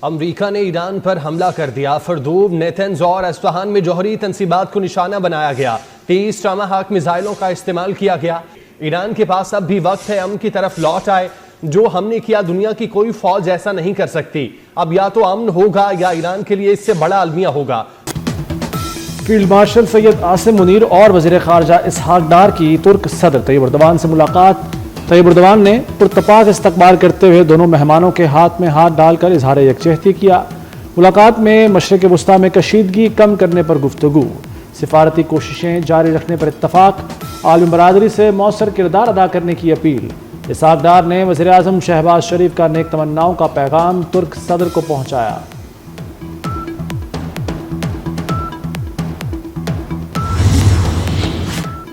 امریکہ نے ایران پر حملہ کر دیا۔ فردوب، نیتنز اور اصفہان میں جوہری تنصیبات کو نشانہ بنایا گیا۔ 30 ٹاماہاک میزائلوں کا استعمال کیا گیا۔ ایران کے پاس اب بھی وقت ہے امن کی طرف لوٹ آئے۔ جو ہم نے کیا دنیا کی کوئی فوج ایسا نہیں کر سکتی۔ اب یا تو امن ہوگا یا ایران کے لیے اس سے بڑا المیہ ہوگا۔ فیلڈ مارشل سید عاصم منیر اور وزیر خارجہ اسحاق ڈار کی ترک صدر طیب اردوان سے ملاقات۔ طیب اردوان نے پرتپاک استقبال کرتے ہوئے دونوں مہمانوں کے ہاتھ میں ہاتھ ڈال کر اظہار یکجہتی کیا۔ ملاقات میں مشرق وسطیٰ میں کشیدگی کم کرنے پر گفتگو، سفارتی کوششیں جاری رکھنے پر اتفاق، عالم برادری سے مؤثر کردار ادا کرنے کی اپیل۔ اسحاق ڈار نے وزیر اعظم شہباز شریف کا نیک تمناؤں کا پیغام ترک صدر کو پہنچایا۔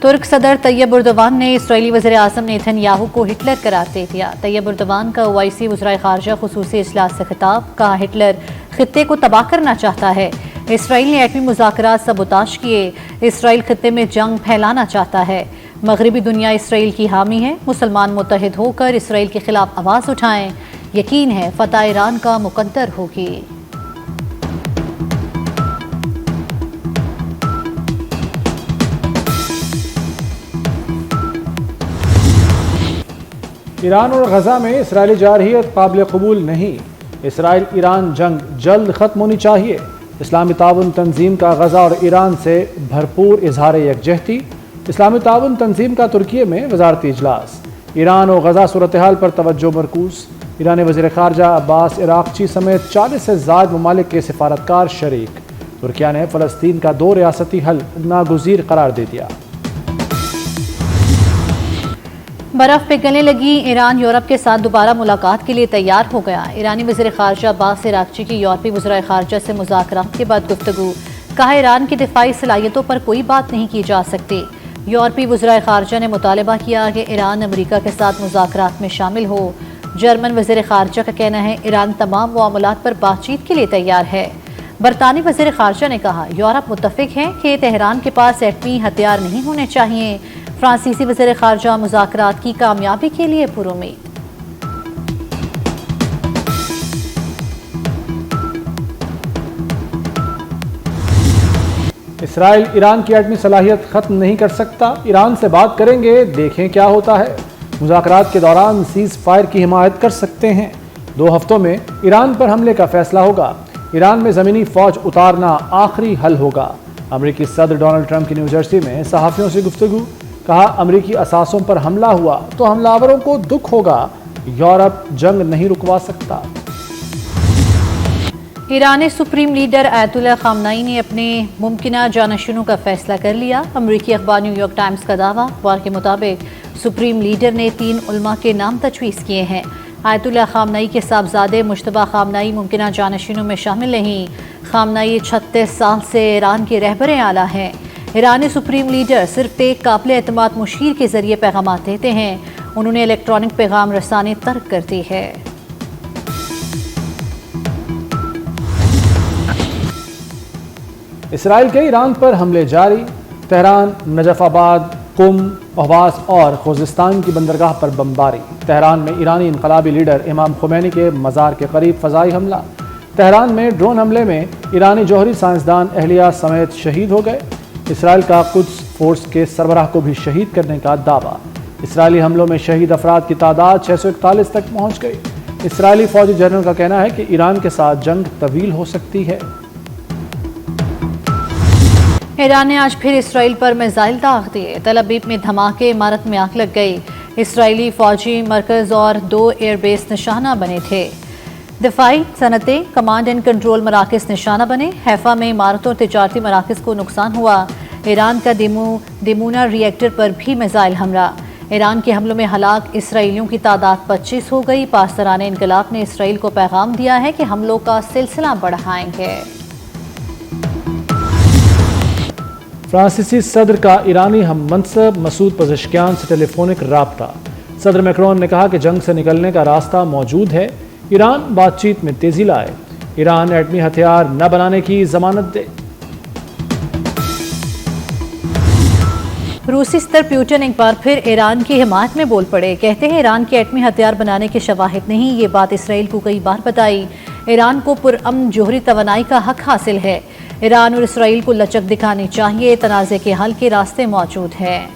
ترک صدر طیب اردوان نے اسرائیلی وزیر اعظم نیتن یاہو کو ہٹلر قرار دے دیا۔ طیب اردوان کا اوائسی وزرائے خارجہ خصوصی اجلاس سے خطاب، کہا ہٹلر خطے کو تباہ کرنا چاہتا ہے۔ اسرائیل نے ایٹمی مذاکرات سبوتاژ کیے۔ اسرائیل خطے میں جنگ پھیلانا چاہتا ہے۔ مغربی دنیا اسرائیل کی حامی ہے۔ مسلمان متحد ہو کر اسرائیل کے خلاف آواز اٹھائیں۔ یقین ہے فتح ایران کا مقدر ہوگی۔ ایران اور غزہ میں اسرائیلی جارحیت قابل قبول نہیں۔ اسرائیل ایران جنگ جلد ختم ہونی چاہیے۔ اسلامی تعاون تنظیم کا غزہ اور ایران سے بھرپور اظہار یکجہتی۔ اسلامی تعاون تنظیم کا ترکیے میں وزارتی اجلاس۔ ایران اور غزہ صورتحال پر توجہ مرکوز۔ ایرانی وزیر خارجہ عباس عراقچی سمیت 40 سے زائد ممالک کے سفارتکار شریک۔ ترکیہ نے فلسطین کا 2 ریاستی حل ناگزیر قرار دے دیا۔ برف پگھلنے لگی، ایران یورپ کے ساتھ دوبارہ ملاقات کے لیے تیار ہو گیا۔ ایرانی وزیر خارجہ عباس عراقچی کی یورپی وزرائے خارجہ سے مذاکرات کے بعد گفتگو، کہا ایران کی دفاعی صلاحیتوں پر کوئی بات نہیں کی جا سکتی۔ یورپی وزرائے خارجہ نے مطالبہ کیا کہ ایران امریکہ کے ساتھ مذاکرات میں شامل ہو۔ جرمن وزیر خارجہ کا کہنا ہے ایران تمام معاملات پر بات چیت کے لیے تیار ہے۔ برطانوی وزیر خارجہ نے کہا یورپ متفق ہے کہ تہران کے پاس ایٹمی ہتھیار نہیں ہونے چاہیے۔ فرانسیسی وزیر خارجہ مذاکرات کی کامیابی کے لیے پرامید۔ اسرائیل ایران کی ایٹمی صلاحیت ختم نہیں کر سکتا، ایران سے بات کریں گے، دیکھیں کیا ہوتا ہے۔ مذاکرات کے دوران سیز فائر کی حمایت کر سکتے ہیں۔ 2 ہفتوں میں ایران پر حملے کا فیصلہ ہوگا۔ ایران میں زمینی فوج اتارنا آخری حل ہوگا۔ امریکی صدر ڈونلڈ ٹرمپ کی نیو جرسی میں صحافیوں سے گفتگو، کہا امریکی اثاثوں پر حملہ ہوا تو حملہ آوروں کو دکھ ہوگا، یورپ جنگ نہیں رکوا سکتا۔ ایرانی سپریم لیڈر آیت اللہ خامنئی نے اپنے ممکنہ جانشینوں کا فیصلہ کر لیا۔ امریکی اخبار نیو یارک ٹائمز کا دعویٰ، اخبار کے مطابق سپریم لیڈر نے 3 علماء کے نام تجویز کیے ہیں۔ آیت اللہ خامنئی کے صاحبزادے مجتبیٰ خامنئی ممکنہ جانشینوں میں شامل نہیں۔ خامنئی 36 سال سے ایران کے رہبر اعلیٰ ہیں۔ ایرانی سپریم لیڈر صرف ایک قابل اعتماد مشیر کے ذریعے پیغامات دیتے ہیں۔ انہوں نے الیکٹرانک پیغام رسانی ترک کر دی ہے۔ اسرائیل کے ایران پر حملے جاری، تہران، نجف آباد، قم، احواز اور خوزستان کی بندرگاہ پر بمباری۔ تہران میں ایرانی انقلابی لیڈر امام خمینی کے مزار کے قریب فضائی حملہ۔ تہران میں ڈرون حملے میں ایرانی جوہری سائنسدان اہلیہ سمیت شہید ہو گئے۔ اسرائیل کا قدس فورس کے سربراہ کو بھی شہید کرنے کا دعویٰ۔ اسرائیلی حملوں میں شہید افراد کی تعداد 641 تک پہنچ گئی۔ اسرائیلی فوجی جنرل کا کہنا ہے کہ ایران کے ساتھ جنگ طویل ہو سکتی ہے۔ ایران نے آج پھر اسرائیل پر میزائل داغ دیے۔ تل ابیب میں دھماکے، عمارت میں آگ لگ گئی۔ اسرائیلی فوجی مرکز اور 2 ایئر بیس نشانہ بنے تھے۔ دفاعی صنعتیں، کمانڈ اینڈ کنٹرول مراکز نشانہ بنے۔ حیفا میں عمارتوں اور تجارتی مراکز کو نقصان ہوا۔ ایران کا دیمونا ری ایکٹر پر بھی میزائل حملہ۔ ایران کے حملوں میں ہلاک اسرائیلیوں کی تعداد 25 ہو گئی۔ پاسداران انقلاب نے اسرائیل کو پیغام دیا ہے کہ حملوں کا سلسلہ بڑھائیں گے۔ فرانسیسی صدر کا ایرانی ہم منصب مسعود پزشکیان سے ٹیلی فونک رابطہ۔ صدر میکرون نے کہا کہ جنگ سے نکلنے کا راستہ موجود ہے، ایران بات چیت میں تیزی لائے، ایران ایٹمی ہتھیار نہ بنانے کی ضمانت دے۔ روسی صدر پیوٹن ایک بار پھر ایران کی حمایت میں بول پڑے. کہتے ہیں ایران کے ایٹمی ہتھیار بنانے کے شواہد نہیں. یہ بات اسرائیل کو کئی بار بتائی. ایران کو پرامن جوہری توانائی کا حق حاصل ہے. ایران اور اسرائیل کو لچک دکھانی چاہیے. تنازع کے حل کے راستے موجود ہیں.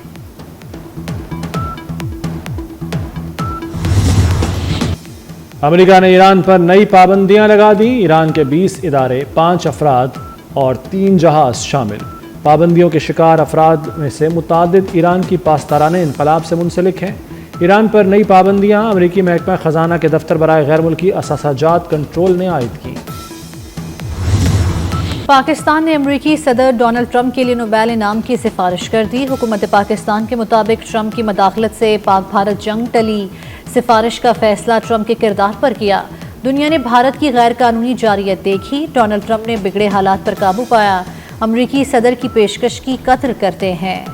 امریکہ نے ایران پر نئی پابندیاں لگا دی. ایران کے 20 ادارے، 5 افراد اور 3 جہاز شامل. پابندیوں کے شکار افراد میں سے متعدد ایران کی پاسداران انقلاب سے منسلک ہیں. ایران پر نئی پابندیاں امریکی محکمہ خزانہ کے دفتر برائے غیر ملکی اثاثہ جات کنٹرول نے عائد کی. پاکستان نے امریکی صدر ڈونلڈ ٹرمپ کے لیے نوبیل انعام کی سفارش کر دی. حکومت پاکستان کے مطابق ٹرمپ کی مداخلت سے پاک بھارت جنگ ٹلی. سفارش کا فیصلہ ٹرمپ کے کردار پر کیا. دنیا نے بھارت کی غیر قانونی جارحیت دیکھی. ڈونلڈ ٹرمپ نے بگڑے حالات پر قابو پایا. امریکی صدر کی پیشکش کی قدر کرتے ہیں.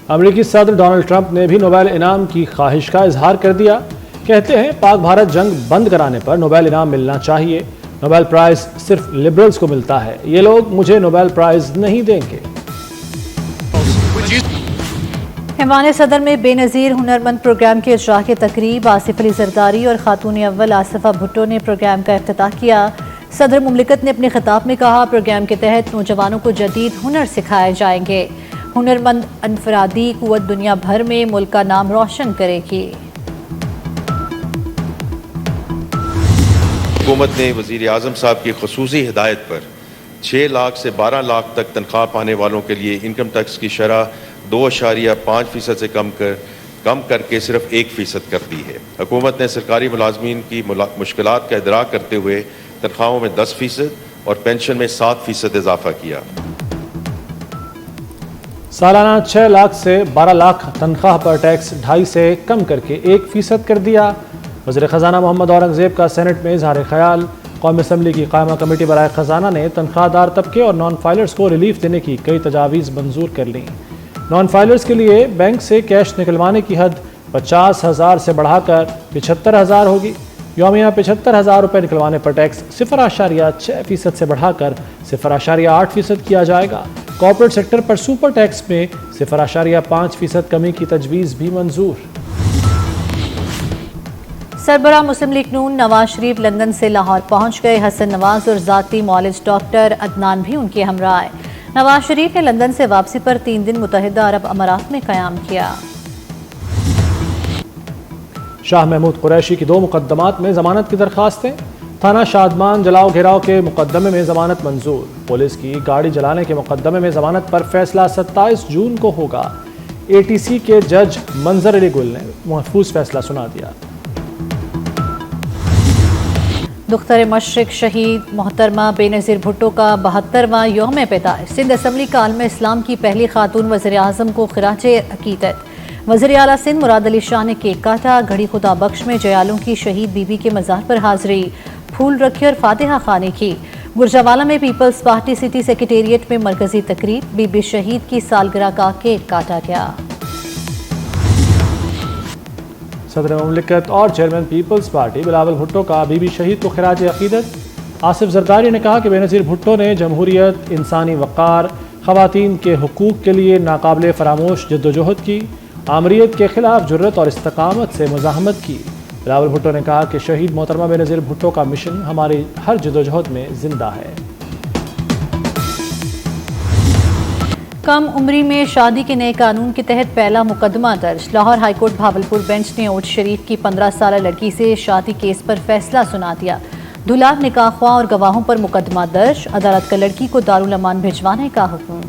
امریکی صدر ڈونلڈ ٹرمپ نے بھی نوبیل انعام کی خواہش کا اظہار کر دیا. کہتے ہیں پاک بھارت جنگ بند کرانے پر نوبیل انعام ملنا چاہیے. نوبیل پرائز صرف لبرلز کو ملتا ہے. یہ لوگ مجھے نوبیل پرائز نہیں دیں گے. ایوان صدر میں بے نظیر ہنرمند پروگرام کے اجراء کی تقریب. آصف علی زرداری اور خاتون اول آصفہ بھٹو نے پروگرام کا افتتاح کیا. صدر مملکت نے اپنے خطاب میں کہا پروگرام کے تحت نوجوانوں کو جدید ہنر سکھائے جائیں گے. ہنرمند انفرادی قوت دنیا بھر میں ملک کا نام روشن کرے گی. حکومت نے وزیر اعظم صاحب کی خصوصی ہدایت پر 6 لاکھ سے 12 لاکھ تک تنخواہ پانے والوں کے لیے انکم ٹیکس کی شرح 2.5% سے کم کر کے صرف 1% کر دی ہے. حکومت نے سرکاری ملازمین کی مشکلات کا ادراک کرتے ہوئے تنخواہوں میں 10% اور پینشن میں 7% اضافہ کیا. سالانہ 6 لاکھ سے 12 لاکھ تنخواہ پر ٹیکس 2.5 سے کم کر کے 1% کر دیا. وزیر خزانہ محمد اورنگزیب کا سینٹ میں اظہار خیال. قومی اسمبلی کی قائمہ کمیٹی برائے خزانہ نے تنخواہ دار طبقے اور نان فائلرز کو ریلیف دینے کی کئی تجاویز منظور کر لیں. نان فائلرز کے لیے بینک سے کیش نکلوانے کی حد 50,000 سے بڑھا کر 75,000 ہوگی. یومیہ 75,000 روپے نکلوانے پر ٹیکس 0.6% سے بڑھا کر 0.8% کیا جائے گا. کارپوریٹ سیکٹر پر سپر ٹیکس میں 0.5% کمی کی تجویز بھی منظور. سربراہ مسلم لیگ نون نواز شریف لندن سے لاہور پہنچ گئے. حسن نواز اور ذاتی معالج ڈاکٹر عدنان بھی ان کے ہمراہ آئے. نواز شریف نے لندن سے واپسی پر 3 دن متحدہ عرب امارات میں قیام کیا. شاہ محمود قریشی کی 2 مقدمات میں ضمانت کی درخواستیں. تھانہ شادمان جلاؤ گھیراؤ کے مقدمے میں ضمانت منظور. پولیس کی گاڑی جلانے کے مقدمے میں ضمانت پر فیصلہ 27 جون کو ہوگا. ATC کے جج منظر علی گل نے محفوظ فیصلہ سنا دیا. دختر مشرق شہید محترمہ بے نظیر بھٹو کا 72واں یوم پیدائش. سندھ اسمبلی کا عالم اسلام کی پہلی خاتون وزیر اعظم کو خراج عقیدت. وزیر اعلیٰ سندھ مراد علی شاہ نے کیک کاٹا. گھڑی خدا بخش میں جیالوں کی شہید بی بی کے مزار پر حاضری. پھول رکھے اور فاتحہ خوانی کی. گرجاوالا میں پیپلز پارٹی سٹی سیکریٹریٹ میں مرکزی تقریب. بی بی شہید کی سالگرہ کا کیک کاٹا گیا. صدر مملکت اور چیئرمین پیپلز پارٹی بلاول بھٹو کا بی بی شہید کو خراج عقیدت. آصف زرداری نے کہا کہ بے نظیر بھٹو نے جمہوریت، انسانی وقار، خواتین کے حقوق کے لیے ناقابل فراموش جدوجہد کی. آمریت کے خلاف جرت اور استقامت سے مزاحمت کی. بلاول بھٹو نے کہا کہ شہید محترمہ بے نظیر بھٹو کا مشن ہماری ہر جدوجہد میں زندہ ہے. کم عمری میں شادی کے نئے قانون کے تحت پہلا مقدمہ درج. Lahore high court Bahawalpur bench نے اوٹ شریف کی 15 سالہ لڑکی سے شادی کیس پر فیصلہ سنا دیا. دولہا، نکاح خواہ اور گواہوں پر مقدمہ درج. عدالت کا لڑکی کو دارالامان بھجوانے کا حکم.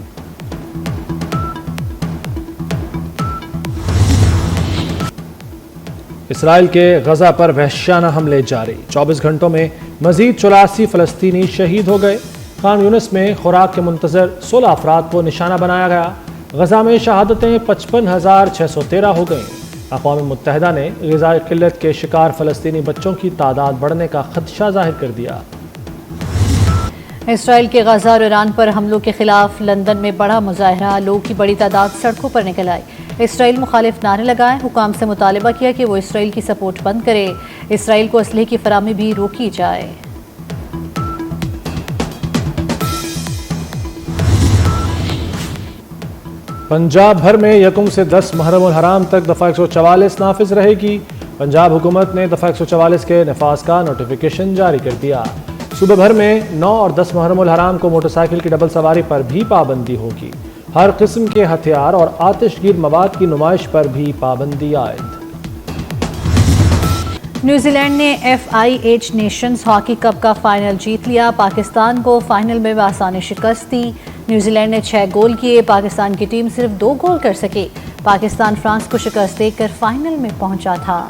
اسرائیل کے غزہ پر وحشیانہ حملے جاری. 24 گھنٹوں میں مزید 84 فلسطینی شہید ہو گئے. خان یونس میں خوراک کے منتظر 16 افراد کو نشانہ بنایا گیا. غزہ میں شہادتیں 55,613 ہو گئیں. اقوام متحدہ نے غذائی قلت کے شکار فلسطینی بچوں کی تعداد بڑھنے کا خدشہ ظاہر کر دیا. اسرائیل کے غزہ اور ایران پر حملوں کے خلاف لندن میں بڑا مظاہرہ. لوگوں کی بڑی تعداد سڑکوں پر نکل آئی. اسرائیل مخالف نعرے لگائے. حکام سے مطالبہ کیا کہ وہ اسرائیل کی سپورٹ بند کرے. اسرائیل کو اسلحے کی فراہمی بھی روکی جائے. پنجاب بھر میں 1 سے 10 محرم الحرام تک دفعہ 144 نافذ رہے گی۔ پنجاب حکومت نے دفعہ 144 کے نفاذ کا نوٹیفیکیشن جاری کر دیا۔ صوبہ بھر میں 9 اور 10 محرم الحرام کو موٹر سائیکل کی ڈبل سواری پر بھی پابندی ہوگی۔ ہر قسم کے ہتھیار اور آتش گیر مواد کی نمائش پر بھی پابندی عائد۔ نیوزی لینڈ نے FIH نیشنز ہاکی کپ کا فائنل جیت لیا۔ پاکستان کو فائنل میں بآسانی شکست دی۔ نیوزی لینڈ نے 6 گول کیے، پاکستان کی ٹیم صرف 2 گول کر سکی۔ پاکستان فرانس کو شکست دے کر فائنل میں پہنچا تھا۔